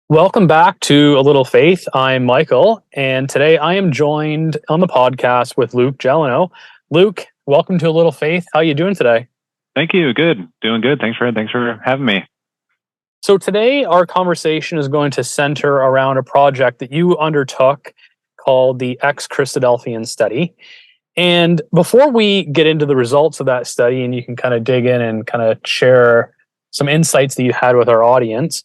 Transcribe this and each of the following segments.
Welcome back to A Little Faith. I'm Michael, and today I am joined on the podcast with Luke Gelineau. Luke, welcome to A Little Faith. How are you doing today? Thank you. Good. Doing good. Thanks for having me. So today our conversation is going to center around a project that you undertook called the Christadelphian study. And before we get into the results of that study, and you can kind of dig in and kind of share some insights that you had with our audience,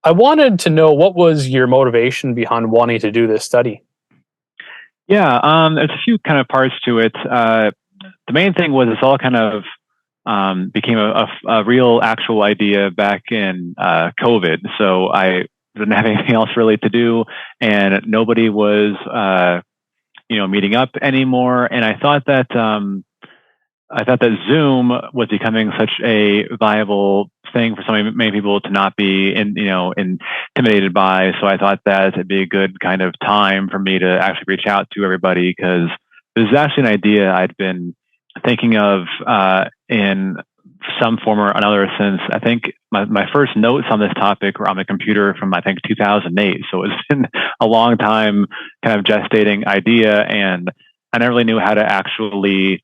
I wanted to know, what was your motivation behind wanting to do this study? Yeah, there's a few kind of parts to it. The main thing was this all kind of became a real actual idea back in COVID. So I didn't have anything else really to do, and nobody was meeting up anymore. And I thought that Zoom was becoming such a viable thing for many people to not be intimidated by. So I thought that it'd be a good kind of time for me to actually reach out to everybody, because this is actually an idea I'd been thinking of in some form or another since I think my first notes on this topic were on the computer from, I think, 2008. So it's been a long time kind of gestating idea, and I never really knew how to actually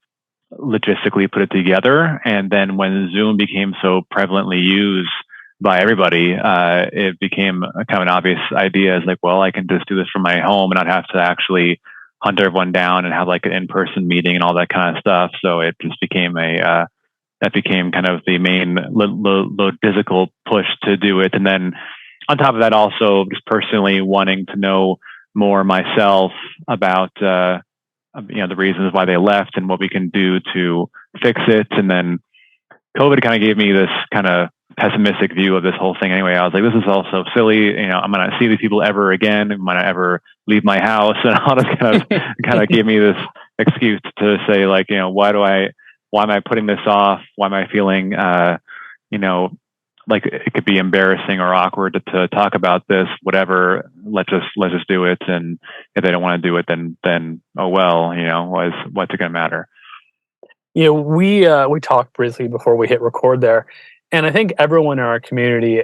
logistically put it together. And then when Zoom became so prevalently used by everybody, it became a kind of an obvious idea. As like, well, I can just do this from my home and not have to actually hunt everyone down and have like an in-person meeting and all that kind of stuff. So it just became that became kind of the main logistical push to do it. And then on top of that, also just personally wanting to know more myself about the reasons why they left and what we can do to fix it. And then COVID kind of gave me this kind of pessimistic view of this whole thing anyway. I was like, this is all so silly. I'm going to see these people ever again. I'm going to ever leave my house. And all this kind of gave me this excuse to say, like, why am I putting this off? Why am I feeling, like it could be embarrassing or awkward to talk about this, whatever. Let's just do it. And if they don't want to do it, then oh well, what's it going to matter? We talked briefly before we hit record there, and I think everyone in our community,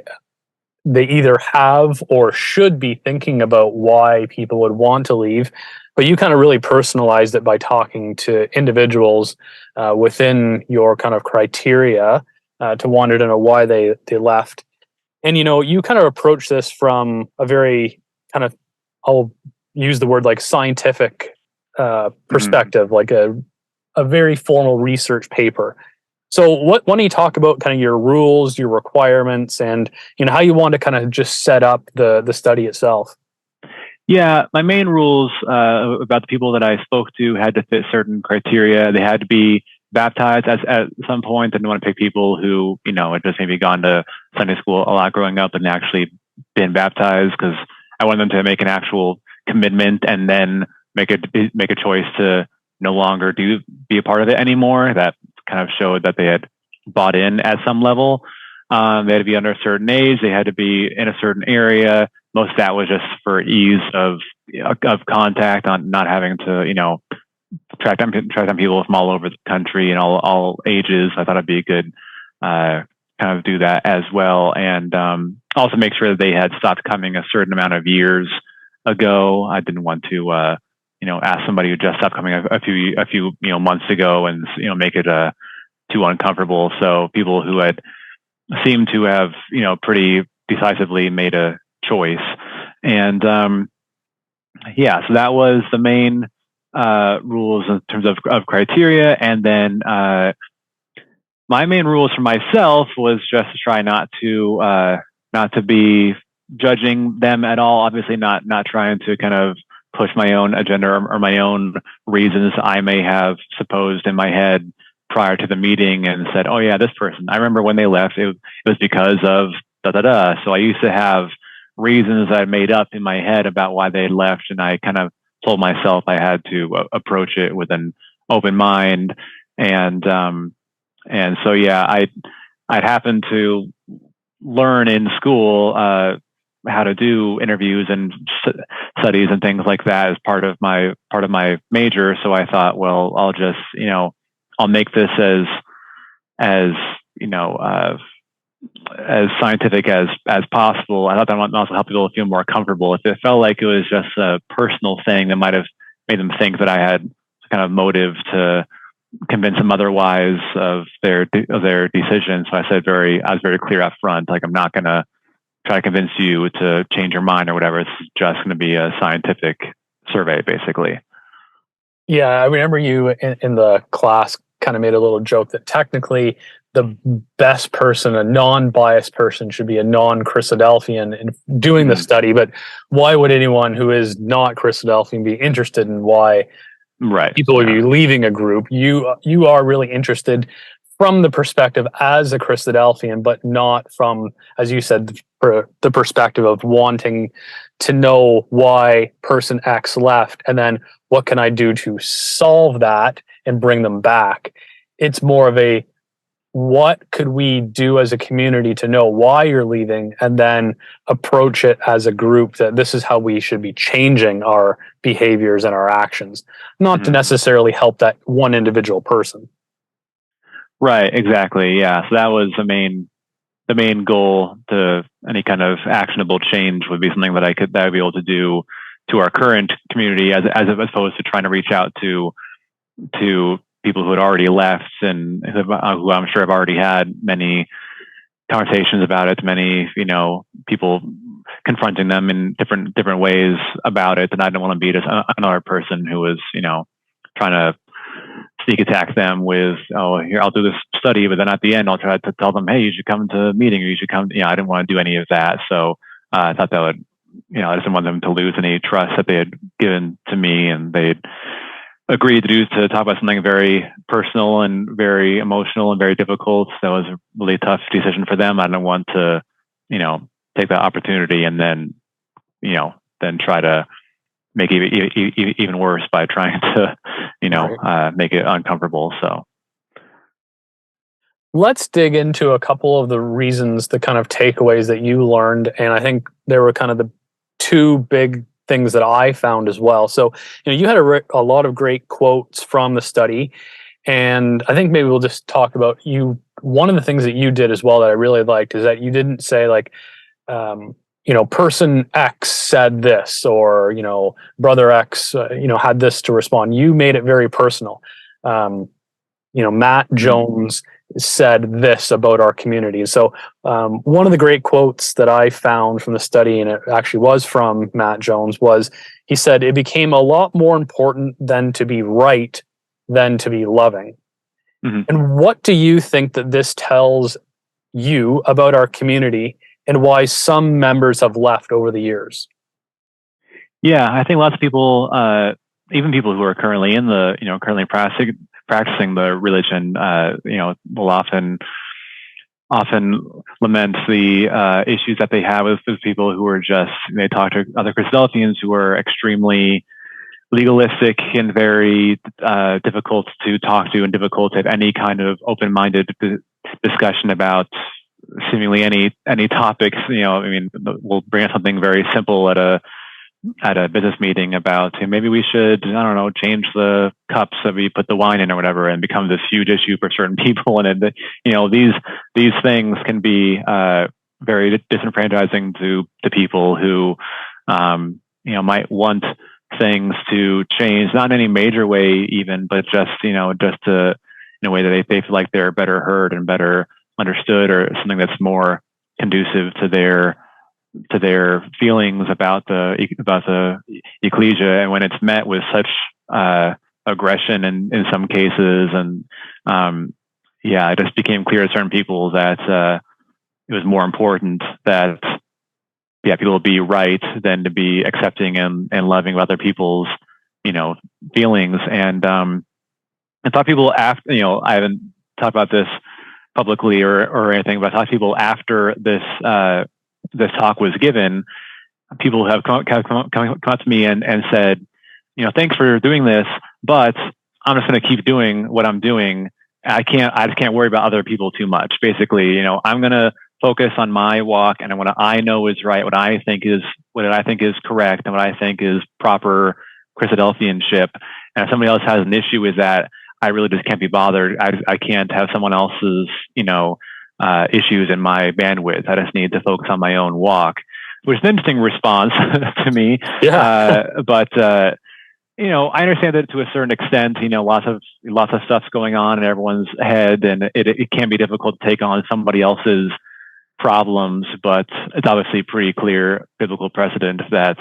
they either have or should be thinking about why people would want to leave. But you kind of really personalized it by talking to individuals within your kind of criteria to wanted to know why they left. And you kind of approach this from a very kind of, I'll use the word like scientific perspective, like a very formal research paper. So why don't you talk about kind of your rules, your requirements, and how you want to kind of just set up the study itself? Yeah, my main rules about the people that I spoke to had to fit certain criteria. They had to be baptized at some point. I didn't want to pick people who, had just maybe gone to Sunday school a lot growing up and actually been baptized, because I wanted them to make an actual commitment and then make a choice to no longer be a part of it anymore. That kind of showed that they had bought in at some level. They had to be under a certain age. They had to be in a certain area. Most of that was just for ease of contact, on not having to, track down people from all over the country and all ages. I thought it'd be a good kind of do that as well, and also make sure that they had stopped coming a certain amount of years ago. I didn't want to, ask somebody who just stopped coming a few months ago and make it too uncomfortable. So people who had seemed to have pretty decisively made a choice, and so that was the main rules in terms of criteria. And then my main rules for myself was just to try not to be judging them at all. Obviously, not trying to kind of push my own agenda or my own reasons I may have supposed in my head prior to the meeting and said, oh yeah, this person, I remember when they left, it was because of da da da. So I used to have reasons I made up in my head about why they left, and I kind of told myself I had to approach it with an open mind. And so yeah, I'd happened to learn in school how to do interviews and studies and things like that as part of my major. So I thought, well, I'll just I'll make this as as scientific as possible. I thought that might also help people feel more comfortable. If it felt like it was just a personal thing, that might have made them think that I had kind of motive to convince them otherwise of their decision. So I was very clear up front, like, I'm not going to try to convince you to change your mind or whatever. It's just going to be a scientific survey, basically. Yeah, I remember you in the class kind of made a little joke that technically the best person, a non-biased person, should be a non-Christadelphian in doing the study. But why would anyone who is not Christadelphian be interested in why people would be leaving a group? You are really interested from the perspective as a Christadelphian, but not from, as you said, the perspective of wanting to know why person X left, and then what can I do to solve that and bring them back. It's more of a, what could we do as a community to know why you're leaving, and then approach it as a group that this is how we should be changing our behaviors and our actions, not to necessarily help that one individual person. Right, exactly. Yeah. So that was the main goal. To any kind of actionable change would be something that I'd be able to do to our current community, as opposed to trying to reach out to people who had already left and who I'm sure have already had many conversations about it, many, people confronting them in different ways about it. And I didn't want to be just another person who was, trying to sneak attack them with, oh, here, I'll do this study, but then at the end I'll try to tell them, hey, you should come to a meeting, or you should come. I didn't want to do any of that. So I thought that would, I just didn't want them to lose any trust that they had given to me, and they'd agreed to talk about something very personal and very emotional and very difficult. That was a really tough decision for them. I didn't want to, take that opportunity and then, then try to make it even worse by trying to, make it uncomfortable. So let's dig into a couple of the reasons, the kind of takeaways that you learned. And I think there were kind of the two big things that I found as well. So, you had a lot of great quotes from the study. And I think maybe we'll just talk about you. One of the things that you did as well that I really liked is that you didn't say like, person X said this, or, brother X, had this to respond. You made it very personal. Matt Jones said this about our community. So one of the great quotes that I found from the study, and it actually was from Matt Jones, was he said, "It became a lot more important than to be right than to be loving." And what do you think that this tells you about our community and why some members have left over the years? Yeah, I think lots of people, even people who are currently in the, currently practicing the religion, will often lament the issues that they have with people who are just, they talk to other Christadelphians who are extremely legalistic and very difficult to talk to, and difficult to have any kind of open-minded discussion about seemingly any topics. We'll bring up something very simple at a business meeting about, hey, maybe we should, I don't know, change the cups that we put the wine in or whatever, and become this huge issue for certain people. And these things can be very disenfranchising to people who might want things to change, not in any major way even, but just in a way that they feel like they're better heard and better understood, or something that's more conducive to their feelings about the ecclesia. And when it's met with such aggression in some cases, and it just became clear to certain people that it was more important that people will be right than to be accepting and loving of other people's feelings. And I thought people after, I haven't talked about this publicly or anything, but I thought people after this talk was given, people have come up to me and said, thanks for doing this, but I'm just going to keep doing what I'm doing. I just can't worry about other people too much. Basically, I'm going to focus on my walk and what I know is right, what I think is correct, and what I think is proper Christadelphianship. And if somebody else has an issue with that, I really just can't be bothered. I can't have someone else's, issues in my bandwidth. I just need to focus on my own walk, which is an interesting response to me. Yeah. But I understand that to a certain extent. Lots of stuff's going on in everyone's head, and it can be difficult to take on somebody else's problems. But it's obviously pretty clear biblical precedent that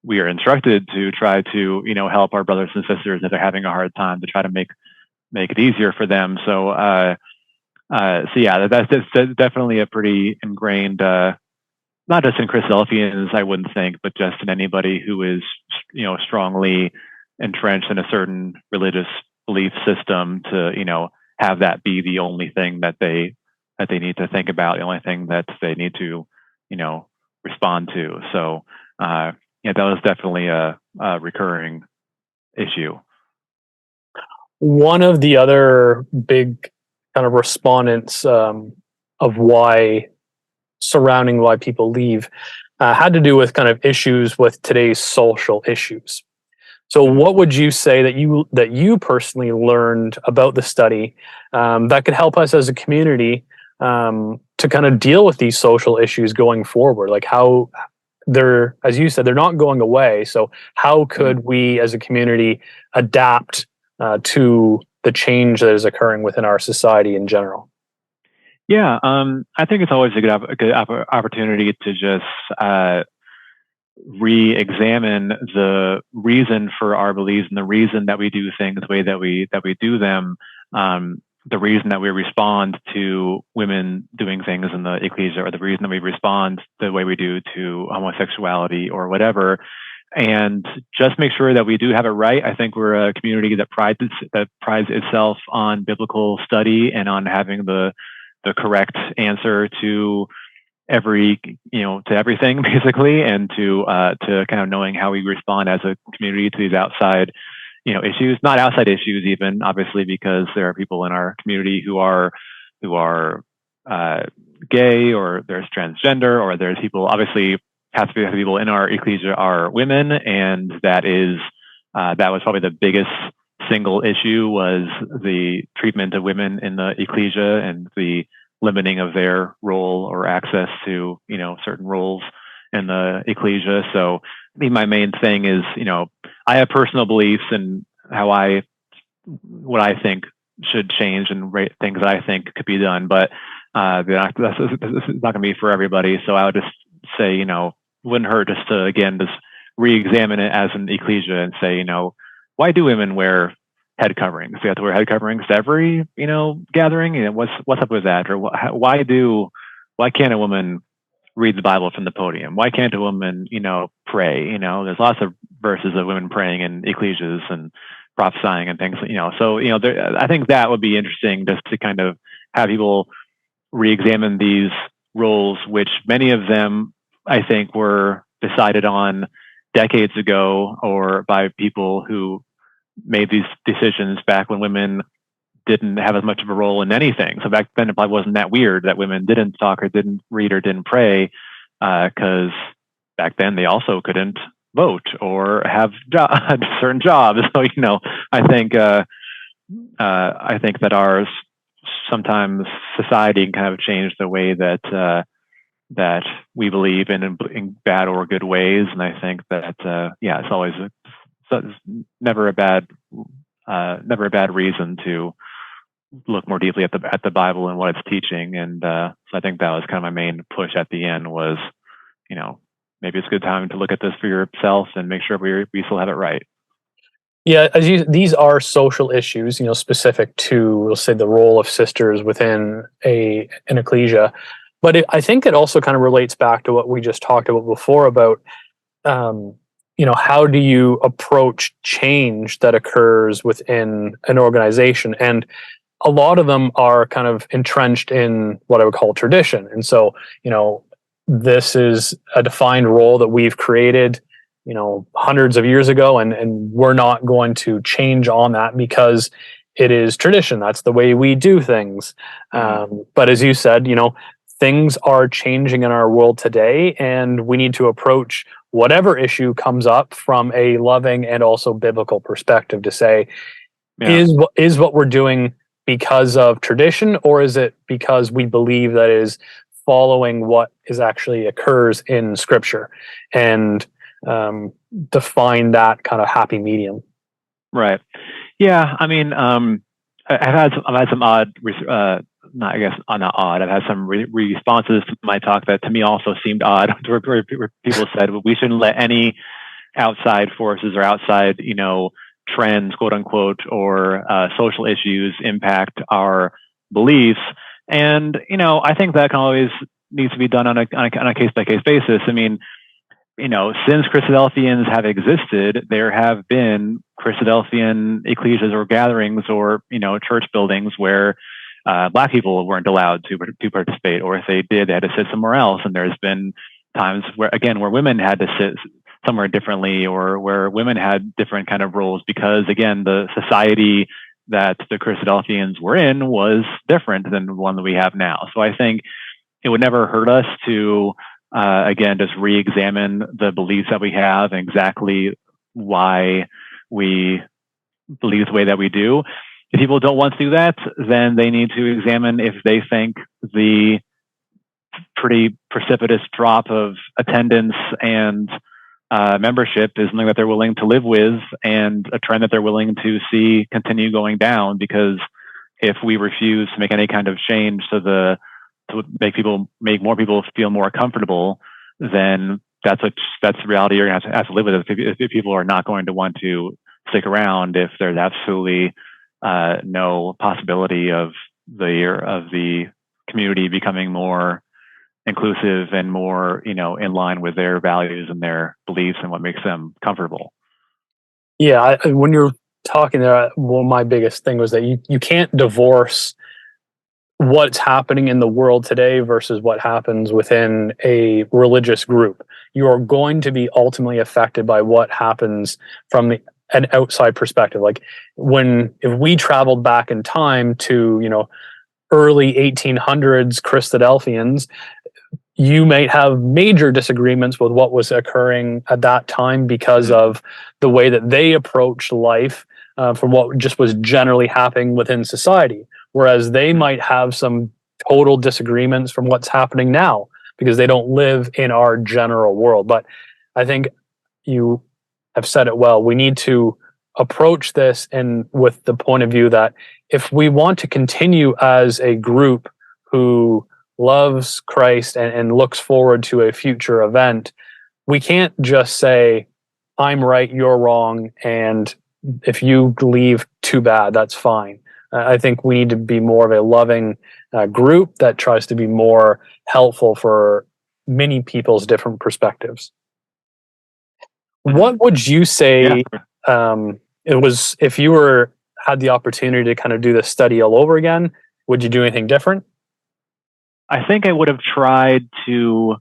we are instructed to try to help our brothers and sisters if they're having a hard time, to try to make it easier for them. So yeah, that's definitely a pretty ingrained, not just in Christadelphians, I wouldn't think, but just in anybody who is strongly entrenched in a certain religious belief system, to have that be the only thing that they need to think about, the only thing that they need to respond to. So that was definitely a recurring issue. One of the other big kind of respondents of why people leave had to do with kind of issues with today's social issues. So what would you say that you personally learned about the study that could help us as a community to kind of deal with these social issues going forward? Like, how they're, as you said, they're not going away. So how could we as a community adapt to the change that is occurring within our society in general? Yeah, I think it's always a good opportunity to just re-examine the reason for our beliefs and the reason that we do things the way that we do them. The reason that we respond to women doing things in the ecclesia, or the reason that we respond the way we do to homosexuality or whatever, and just make sure that we do have it right. I think we're a community that prides itself on biblical study and on having the correct answer to everything basically, and to kind of knowing how we respond as a community to these outside issues, not outside issues even, obviously, because there are people in our community who are gay, or there's transgender, or there's people, obviously has to be people in our ecclesia are women, and that was probably the biggest single issue, was the treatment of women in the ecclesia and the limiting of their role or access to certain roles in the ecclesia. So I think my main thing is, I have personal beliefs and what I think should change and things that I think could be done, but this is not going to be for everybody. So I would just say, wouldn't hurt just to just re-examine it as an ecclesia and say, why do women wear head coverings? We have to wear head coverings to every gathering. What's up with that? Or why can't a woman read the Bible from the podium? Why can't a woman pray? There's lots of verses of women praying in ecclesias and prophesying and things. So I think that would be interesting, just to kind of have people re-examine these roles, which many of them I think were decided on decades ago, or by people who made these decisions back when women didn't have as much of a role in anything. So back then it probably wasn't that weird that women didn't talk or didn't read or didn't pray, because back then they also couldn't vote or have certain jobs. So I think that ours, sometimes society can kind of change the way that we believe in bad or good ways, and I think that it's always never a bad reason to look more deeply at the Bible and what it's teaching. And so I think that was kind of my main push at the end, was maybe it's a good time to look at this for yourself and make sure we still have it right. Yeah, these are social issues, specific to, we'll say, the role of sisters within an ecclesia. But I think it also kind of relates back to what we just talked about before about, how do you approach change that occurs within an organization? And a lot of them are kind of entrenched in what I would call tradition. And so, this is a defined role that we've created, hundreds of years ago, and we're not going to change on that because it is tradition. That's the way we do things. But as you said, things are changing in our world today, and we need to approach whatever issue comes up from a loving and also biblical perspective to say, is what we're doing because of tradition, or is it because we believe that is following what is actually occurs in Scripture, and define that kind of happy medium? Right. Yeah. I mean, I've had some odd, not I guess not odd. I've had some responses to my talk that to me also seemed odd, where people said, well, we shouldn't let any outside forces or outside, trends, quote unquote, or social issues impact our beliefs. And I think that can always needs to be done on a case by case basis. I mean, since Christadelphians have existed, there have been Christadelphian ecclesias or gatherings or church buildings where Black people weren't allowed to participate, or if they did, they had to sit somewhere else. And there's been times where women had to sit somewhere differently, or where women had different kind of roles, because again, the society that the Christadelphians were in was different than the one that we have now. So I think it would never hurt us to again just re-examine the beliefs that we have and exactly why we believe the way that we do. If people don't want to do that, then they need to examine if they think the pretty precipitous drop of attendance and membership is something that they're willing to live with, and a trend that they're willing to see continue going down. Because if we refuse to make any kind of change to make more people feel more comfortable, then that's the reality you're going to have to live with. If people are not going to want to stick around, if there's absolutely no possibility of the community becoming more inclusive and more, in line with their values and their beliefs and what makes them comfortable. Yeah, when you're talking there, well, my biggest thing was that you can't divorce what's happening in the world today versus what happens within a religious group. You are going to be ultimately affected by what happens from an outside perspective. Like if we traveled back in time to, early 1800s Christadelphians, you might have major disagreements with what was occurring at that time because of the way that they approached life from what just was generally happening within society. Whereas they might have some total disagreements from what's happening now because they don't live in our general world. But I think you have said it well. We need to approach this and with the point of view that if we want to continue as a group who loves Christ and looks forward to a future event, we can't just say, I'm right, you're wrong, and if you leave, too bad, that's fine. I think we need to be more of a loving group that tries to be more helpful for many people's different perspectives. What would you say it was if you had the opportunity to kind of do this study all over again? Would you do anything different? I think I would have tried to.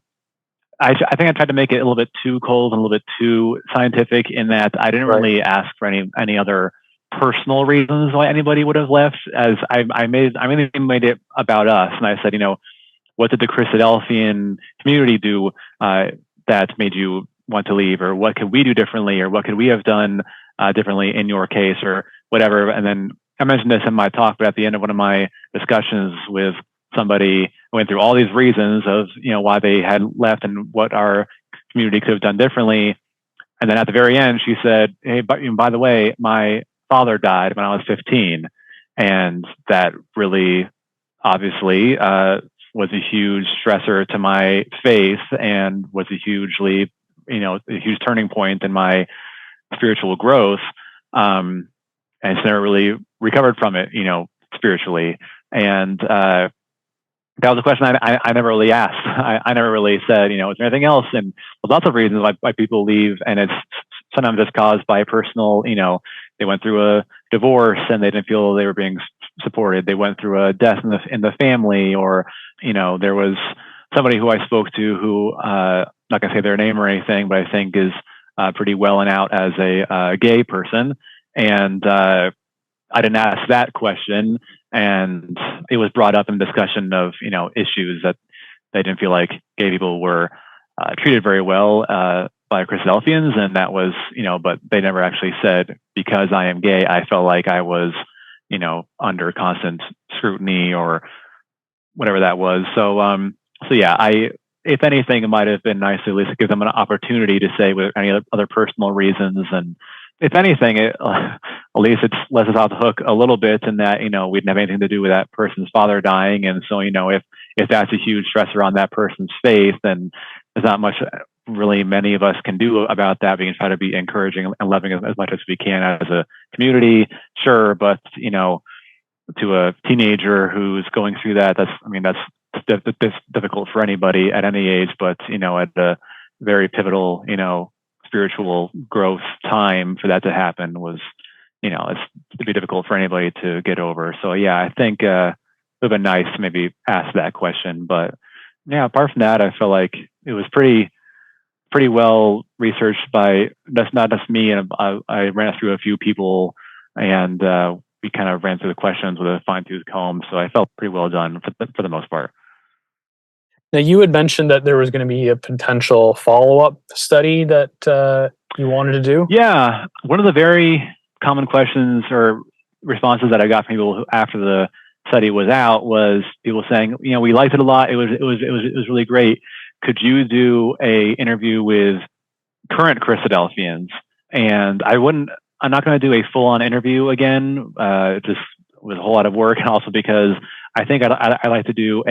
I think I tried to make it a little bit too cold and a little bit too scientific in that I didn't really ask for any other personal reasons why anybody would have left. As I mainly made it about us, and I said, what did the Christadelphian community do that made you want to leave, or what could we do differently, or what could we have done differently in your case, or whatever. And then I mentioned this in my talk, but at the end of one of my discussions with somebody, went through all these reasons of why they had left and what our community could have done differently. And then at the very end, she said, "Hey, but by the way, my father died when I was 15," and that really, obviously, was a huge stressor to my faith and was a huge turning point in my spiritual growth. And it's never really recovered from it, spiritually. And that was a question I never really asked. I never really said, is there anything else? And there's lots of reasons why people leave, and it's sometimes it's caused by personal, they went through a divorce and they didn't feel they were being supported. They went through a death in the family, or, there was somebody who I spoke to who, not gonna say their name or anything, but I think is pretty well and out as a gay person. And I didn't ask that question, and it was brought up in discussion of issues that they didn't feel like gay people were treated very well by Christadelphians, and that was but they never actually said, because I am gay, I felt like I was under constant scrutiny or whatever that was. So yeah, if anything, it might have been nice to at least give them an opportunity to say with any other personal reasons. And if anything, at least it lets us off the hook a little bit in that, we didn't have anything to do with that person's father dying. And so, if that's a huge stressor on that person's faith, then there's not much really many of us can do about that. We can try to be encouraging and loving as much as we can as a community, sure. But, to a teenager who's going through that, that's difficult for anybody at any age, but, at a very pivotal, spiritual growth time for that to happen was, it's to be difficult for anybody to get over. So yeah, I think it would have been nice to maybe ask that question. But yeah, apart from that, I feel like it was pretty well researched by not just me, and I ran it through a few people, and we kind of ran through the questions with a fine-tooth comb. So I felt pretty well done for the most part. Now, you had mentioned that there was going to be a potential follow-up study that you wanted to do. Yeah, one of the very common questions or responses that I got from people after the study was out was people saying, we liked it a lot. It was really great. Could you do a interview with current Christadelphians? And I'm not going to do a full-on interview again. It just was a whole lot of work, and also because I think I like to do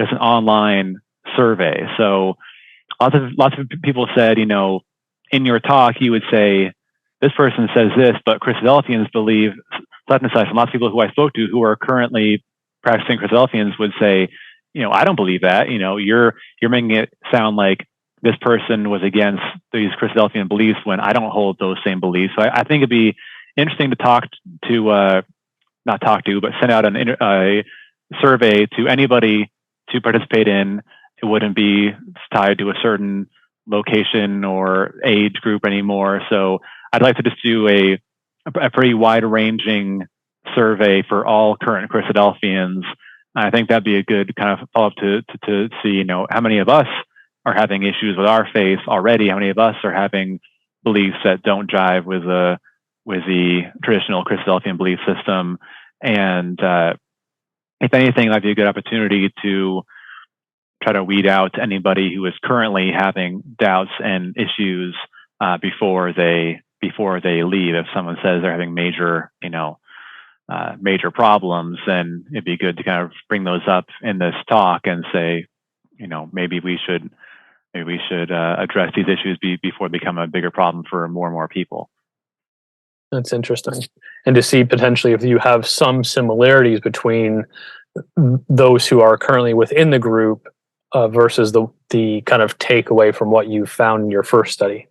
just an online survey. So lots of people said, in your talk, you would say, this person says this, but Christadelphians believe such and such. And lots of people who I spoke to who are currently practicing Christadelphians would say, I don't believe that. You're making it sound like this person was against these Christadelphian beliefs when I don't hold those same beliefs. So I think it'd be interesting to send out a survey to anybody to participate in. It wouldn't be tied to a certain location or age group anymore. So I'd like to just do a pretty wide-ranging survey for all current Christadelphians. I think that'd be a good kind of follow-up to see, how many of us are having issues with our faith already. How many of us are having beliefs that don't jive with the traditional Christadelphian belief system? And if anything, that'd be a good opportunity to try to weed out anybody who is currently having doubts and issues before they leave. If someone says they're having major problems, then it'd be good to kind of bring those up in this talk and say, maybe we should address these issues before they become a bigger problem for more and more people. That's interesting. And to see potentially if you have some similarities between those who are currently within the group versus the kind of takeaway from what you found in your first study.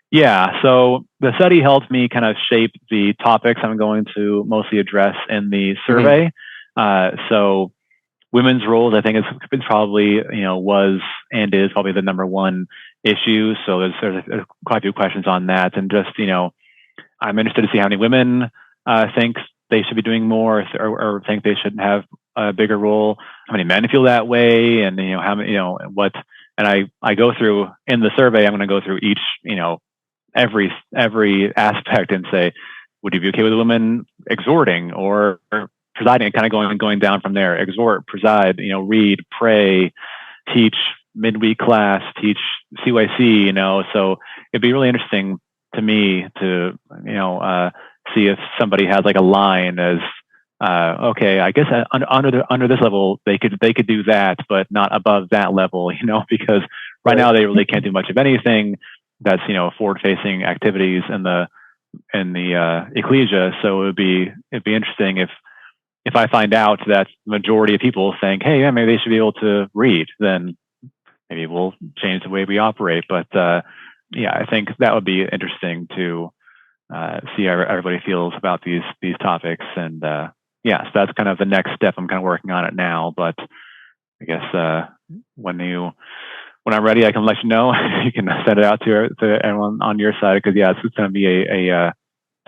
Yeah, so the study helped me kind of shape the topics I'm going to mostly address in the survey. So women's roles, I think, is probably, was and is probably the number one issue. So there's quite a few questions on that. And just, I'm interested to see how many women think they should be doing more or think they should have a bigger role. How many men feel that way? And, how many, what, and I go through in the survey, I'm going to go through each, every aspect and say, would you be okay with a woman exhorting or presiding, and kind of going down from there? Exhort, preside, read, pray, teach midweek class, teach CYC, so it'd be really interesting to me to, see if somebody has like a line as, okay, I guess under this level, they could do that, but not above that level, because right now they really can't do much of anything that's, forward-facing activities in the ecclesia. So it'd be interesting if I find out that the majority of people saying, hey, yeah, maybe they should be able to read, then maybe we'll change the way we operate. But yeah, I think that would be interesting to see how everybody feels about these topics. And yeah, so that's kind of the next step. I'm kind of working on it now, but I guess when I'm ready, I can let you know. You can send it out to everyone on your side, because yeah, it's going to be a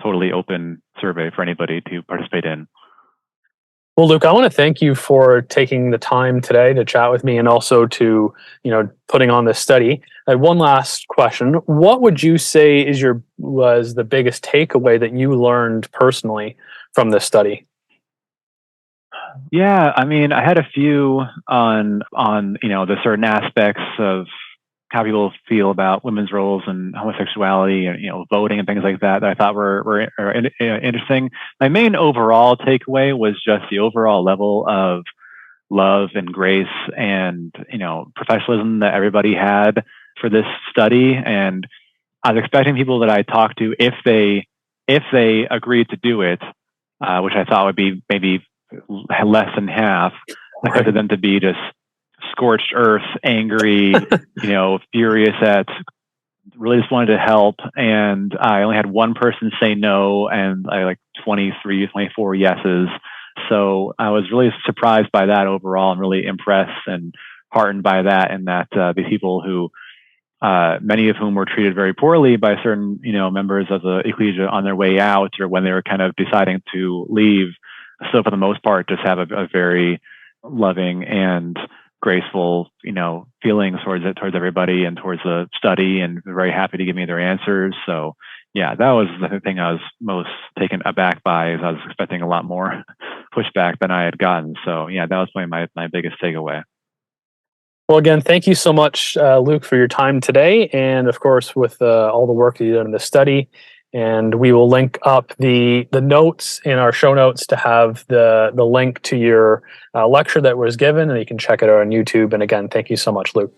totally open survey for anybody to participate in. Well, Luke, I want to thank you for taking the time today to chat with me, and also to, putting on this study. I had one last question. What would you say was the biggest takeaway that you learned personally from this study? Yeah, I mean, I had a few on the certain aspects of how people feel about women's roles and homosexuality and voting and things like that that I thought were interesting. My main overall takeaway was just the overall level of love and grace and professionalism that everybody had for this study. And I was expecting people that I talked to, if they agreed to do it, which I thought would be maybe less than half, I expected them to be just scorched earth, angry, furious at, really just wanted to help. And I only had one person say no, and I like 23, 24 yeses. So I was really surprised by that overall, and really impressed and heartened by that, and that the people who, many of whom were treated very poorly by certain, members of the ecclesia on their way out, or when they were kind of deciding to leave, so for the most part, just have a very loving and graceful, feelings towards everybody and towards the study, and very happy to give me their answers. So yeah, that was the thing I was most taken aback by, is I was expecting a lot more pushback than I had gotten. So yeah, that was probably my biggest takeaway. Well, again, thank you so much, Luke, for your time today, and of course, with all the work that you did in the study. And we will link up the notes in our show notes to have the link to your lecture that was given, and you can check it out on YouTube. And again, thank you so much, Luke.